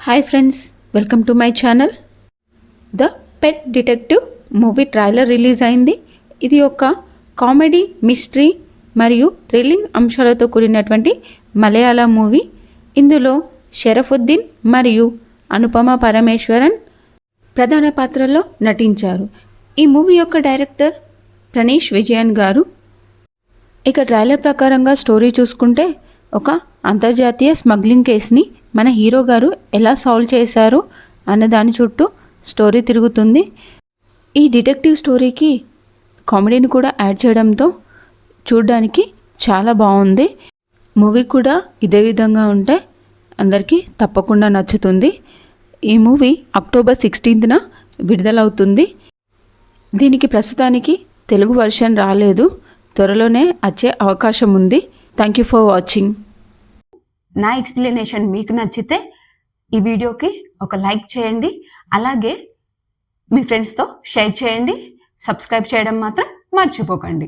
Hi friends, welcome to my channel. The pet detective movie trailer release అయింది. ఇది ఒక comedy, mystery మరియు thrilling అంశాలతో కూడినటువంటి మలయాళ మూవీ. ఇందులో షరఫుద్దీన్ మరియు అనుపమ పరమేశ్వరన్ ప్రధాన పాత్రల్లో నటించారు. ఈ మూవీ యొక్క డైరెక్టర్ ప్రణీష్ విజయన్ గారు. ఇక ట్రైలర్ ప్రకారంగా స్టోరీ చూసుకుంటే ఒక అంతర్జాతీయ స్మగ్లింగ్ కేసుని మన హీరో గారు ఎలా సాల్వ్ చేశారు అన్న దాని చుట్టూ స్టోరీ తిరుగుతుంది. ఈ డిటెక్టివ్ స్టోరీకి కామెడీని కూడా యాడ్ చేయడంతో చూడడానికి చాలా బాగుంది. మూవీ కూడా ఇదే విధంగా ఉంటే అందరికీ తప్పకుండా నచ్చుతుంది. ఈ మూవీ అక్టోబర్ 16న విడుదలవుతుంది. దీనికి ప్రస్తుతానికి తెలుగు వర్షన్ రాలేదు, త్వరలోనే వచ్చే అవకాశం ఉంది. Thank you for watching. నా ఎక్స్ప్లెనేషన్ మీకు నచ్చితే ఈ వీడియోకి ఒక లైక్ చేయండి, అలాగే మీ ఫ్రెండ్స్తో షేర్ చేయండి. సబ్స్క్రైబ్ చేయడం మాత్రం మర్చిపోకండి.